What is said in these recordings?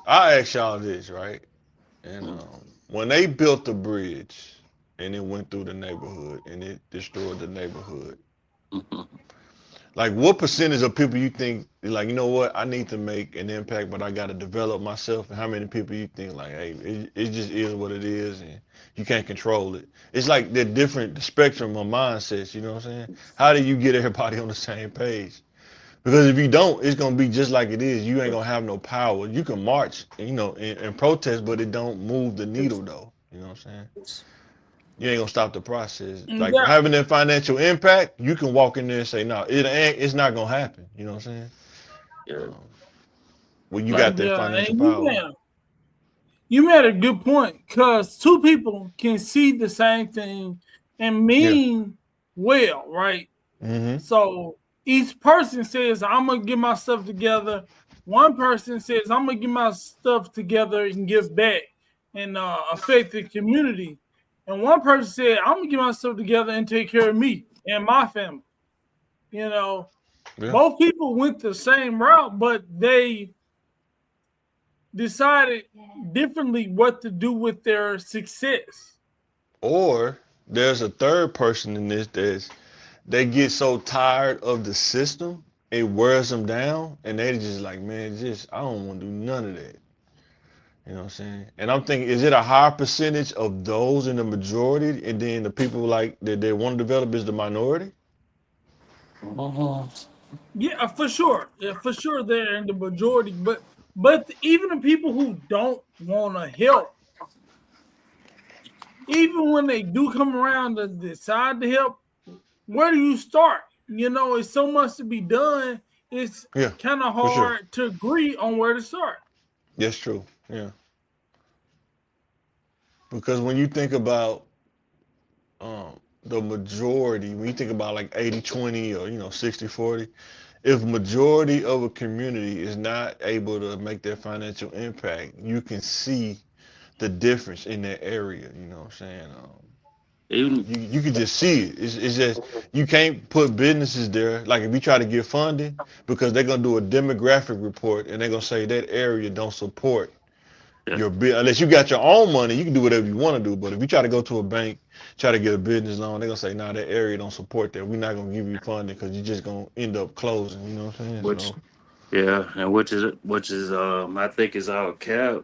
I ask y'all this, right? And Mm. when they built the bridge and it went through the neighborhood and it destroyed the neighborhood, like what percentage of people you think like you know what I need to make an impact, but I got to develop myself, and how many people you think like hey it just is what it is and you can't control it. It's like the different spectrum of mindsets. You know what I'm saying? How do you get everybody on the same page? Because if you don't, it's gonna be just like it is. You ain't gonna have no power. You can march, you know, and protest, but it don't move the needle though. You know what I'm saying? You ain't gonna stop the process. Like Yeah, having that financial impact, you can walk in there and say, no, it ain't. It's not gonna happen. You know what I'm saying? Yeah, Um, when you like got that yeah, financial and power. you made a good point because two people can see the same thing and Yeah. mean well, right? Mm-hmm. So each person says, I'm gonna get my stuff together. One person says, I'm gonna get my stuff together and give back and affect the community. And one person said, I'm gonna get my stuff together and take care of me and my family. You know, Yeah. both people went the same route, but they decided differently what to do with their success. Or there's a third person in this that's they get so tired of the system, it wears them down, and they just like, man, just I don't want to do none of that. You know what I'm saying? And I'm thinking, is it a higher percentage of those in the majority, and then the people like that they want to develop is the minority? mhm. Yeah, for sure. Yeah, for sure they're in the majority, but even the people who don't want to help, even when they do come around to decide to help, where do you start? You know, it's so much to be done. It's Yeah, kind of for sure. hard to agree on where to start. That's true. Yeah, because when you think about the majority, when you think about like 80-20 or 60-40, if majority of a community is not able to make their financial impact, you can see the difference in that area. You know what I'm saying? Even You can just see it. It's just you can't put businesses there. Like if you try to get funding, because they're gonna do a demographic report and they're gonna say that area don't support yeah, your bid unless you got your own money. You can do whatever you want to do. But if you try to go to a bank, try to get a business loan, they're gonna say, nah, that area don't support that. We're not gonna give you funding because you're just gonna end up closing. You know what I'm saying? which So yeah, and which is I think is all cap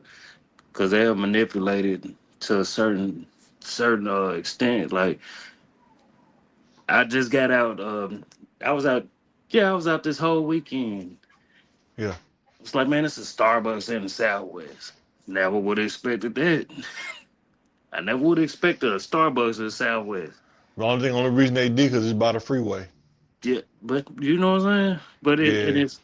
because they are manipulated to a certain extent. Like I just got out. I was out. Yeah, I was out this whole weekend. yeah. It's like, man, it's a Starbucks in the Southwest. Never would have expected that. I never would have expected a Starbucks in the Southwest. The only reason they did because it's by the freeway. Yeah, but you know what I'm saying. But it and Yeah. it's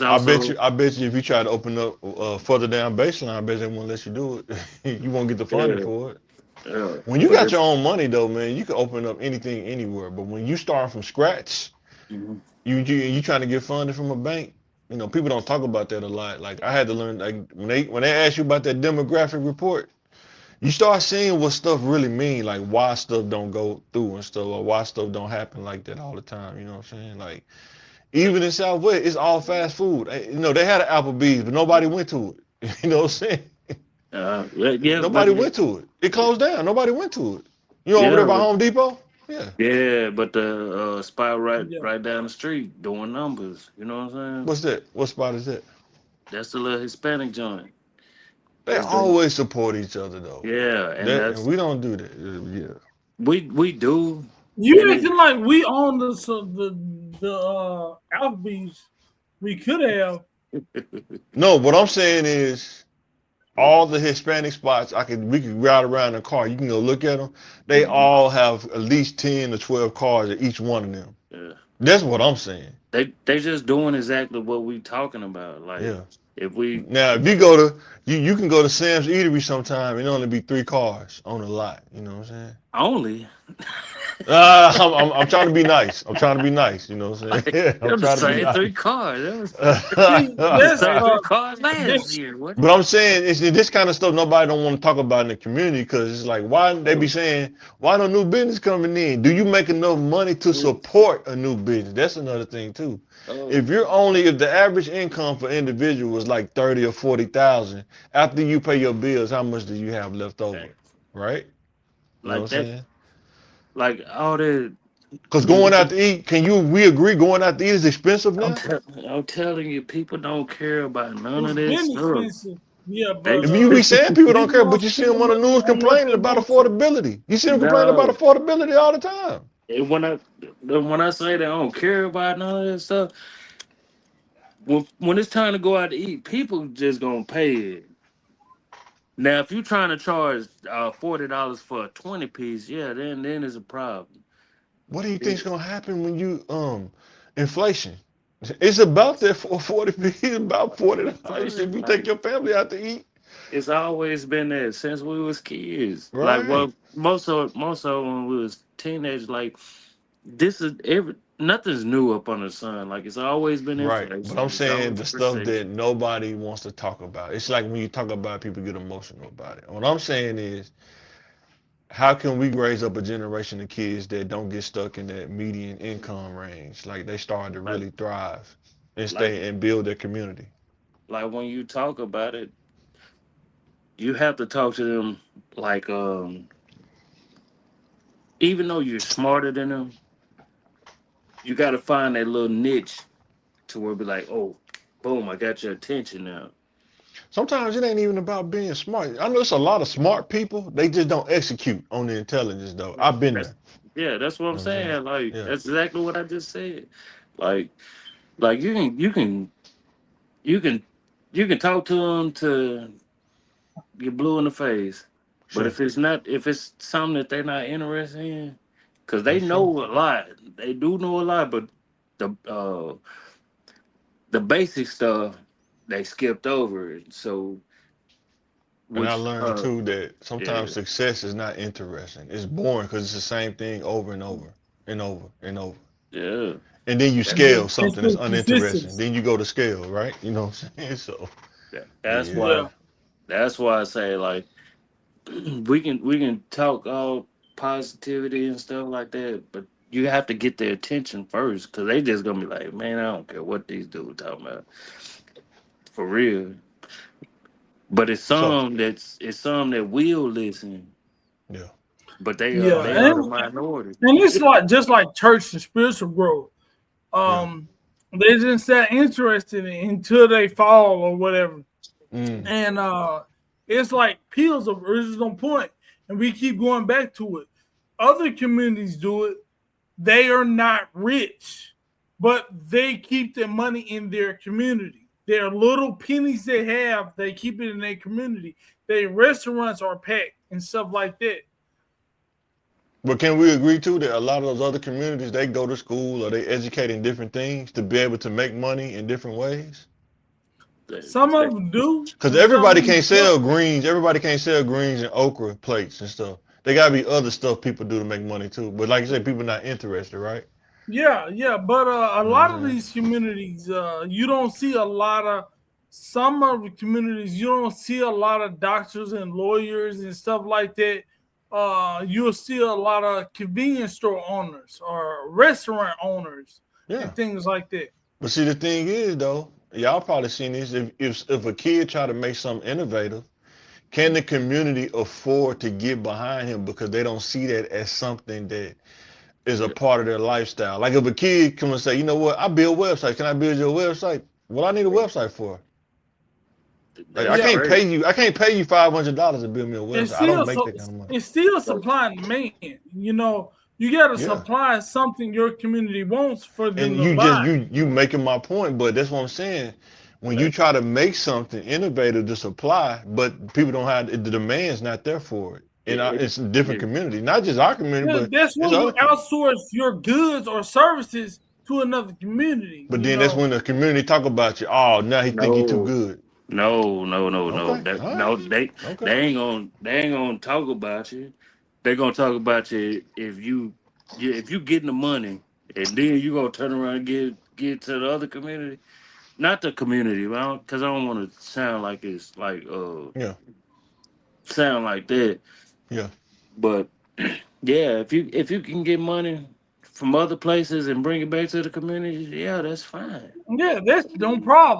I bet also you. I bet you if you try to open up further down baseline, I bet they won't let you do it. You won't get the funding yeah, for it. yeah. When you But got your it's own money though, man, you can open up anything anywhere. But when you start from scratch, mhm. you trying to get funded from a bank. People don't talk about that a lot. Like I had to learn. Like when they ask you about that demographic report, you start seeing what stuff really mean. Like why stuff don't go through and stuff, or why stuff don't happen like that all the time. You know what I'm saying? Like even in Southwest, it's all fast food. They had an Applebee's, but nobody went to it. You know what I'm saying? Yeah, but Nobody went to it. It closed down. Nobody went to it. You know over there yeah, by but Home Depot? Yeah. yeah, but the spot Yeah. right down the street doing numbers. You know what I'm saying? What's that? What spot is that? That's the little Hispanic joint. They That's the always support each other though. yeah, and And that's we don't do that. Yeah. we do, and You it acting like we own the Applebee's. We could have. No, what I'm saying is all the Hispanic spots we could ride around in a car. You can go look at them. They Mhm. all have at least 10 to 12 cars at each one of them. Yeah. That's what I'm saying. They just doing exactly what we talking about. Like Yeah. if we Now, if you go to you can go to Sam's Eatery sometime and only be 3 cars on the lot. You know what I'm saying? only. I'm trying to be nice. I'm trying to be nice. You know what I'm Like, saying? I'm them the trying to be same nice. three cars. That was See, the that's same three cars last this year. What? But I'm saying it's this kind of stuff nobody don't want to talk about in the community because it's like why they be saying why no new business coming in? Do you make enough money to support a new business? That's another thing too. Oh, If the average income for individual was like 30 or 40,000, after you pay your bills, how much do you have left over? Right? You know like what I'm that, saying? like all that. Because When going out you, to eat, we agree going out to eat is expensive I'm, now? tell, I'm telling you, people don't care about none it's of that been stuff. expensive. Yeah, They but If you be saying people don't people care, don't but you see them spend on the money news on what complaining they about want to. affordability. You see them complaining about no. affordability all the time. And when I say they don't care about none of that stuff, when it's time to go out to eat, people just gonna pay it. Now, if you're trying to charge $40 for a 20 piece, yeah, then it's a problem. What do you think's It's, gonna happen when you inflation? It's about that for 40 it's about $40 inflation, if you take like your family out to eat. it's always been there since we was kids. Like, Right. well, most of when we was teenagers, like this is nothing's new up on the sun. Like it's always been Right. But I'm inflation. It's saying always the stuff that recession. nobody wants to talk about. It's like when you talk about it, people get emotional about it. What I'm saying is how can we raise up a generation of kids that don't get stuck in that median income range? Like they start to Like really thrive and like stay and build their community. like when you talk about it, you have to talk to them like even though you're smarter than them, you got to find that little niche to where be like, oh, boom, I got your attention now. Sometimes it ain't even about being smart. I know it's a lot of smart people. They just don't execute on the intelligence though. I've been That's there. yeah, that's what You I'm know what I'm saying? saying. Like Yeah. that's exactly what I just said. Like like you can you can talk to them to get blue in the face, but Sure. if it's something that they're not interested in, because they That's know true. a lot, they do know a lot, but the uh the basic stuff they skipped over it. So And I which learned too that sometimes yeah success is not interesting. It's boring because it's the same thing over and over and over and over. yeah And then you that's scale It's something that's the uninteresting. consistency. Then you go to scale, right? You know what I'm saying? So that's yeah. why Yeah, that's why I say like we can talk all positivity and stuff like that, but you have to get their attention first because they just gonna be like, man, I don't care what these dudes talking about for real. But So it's some that will listen, yeah. but they are yeah, they are the and minority. it's like just like church and spiritual growth. Yeah. Um, they just that interested until they fall or whatever. Mm. And it's like Peel's original point, and we keep going back to it. Other communities do it. They are not rich, but they keep their money in their community. Their little pennies they have, they keep it in their community. Their restaurants are packed and stuff like that. But can we agree too that a lot of those other communities they go to school or they educate in different things to be able to make money in different ways? They- Some of they- them do, Because and some of everybody them can't don't. sell greens. Everybody can't sell greens and okra plates and stuff. They gotta be other stuff people do to make money too. But like you said, people not interested, right? Yeah, yeah, but a You know what lot I'm of saying? these communities, you don't see a lot of some of the communities. You don't see a lot of doctors and lawyers and stuff like that. You'll see a lot of convenience store owners or restaurant owners Yeah. and things like that. But see, the thing is though, y'all probably seen this. If a kid try to make something innovative, can the community afford to get behind him because they don't see that as something that is a part of their lifestyle? Like if a kid come and say, you know what, I build websites. Can I build your website? What I need a website for? Like I That's Yeah, can't great. pay you. I can't pay you $500 to build me a it's website. I don't still make so that kind of money. it's still supply and demand. You know, you got to Yeah. supply something your community wants for them And to you buy. just you making my point, but that's what I'm saying. When you That- try to make something innovative to supply, but people don't have the demand's not there for it. And it, it's a different it, community, not just our community, Yeah, but that's it's when you other. outsource your goods or services to another community. But You then that's know, when the community talk about you. Oh, now he think he too no, good. no. Okay, That all right, no, they okay. they ain't gonna talk about you. They gonna talk about you if you yeah, if you getting the money and then you gonna turn around and get to the other community, not the community, because I don't want to sound like it's like Yeah, sound like that. yeah. But yeah, if you can get money from other places and bring it back to the community, yeah, that's fine. Yeah, that's no problem.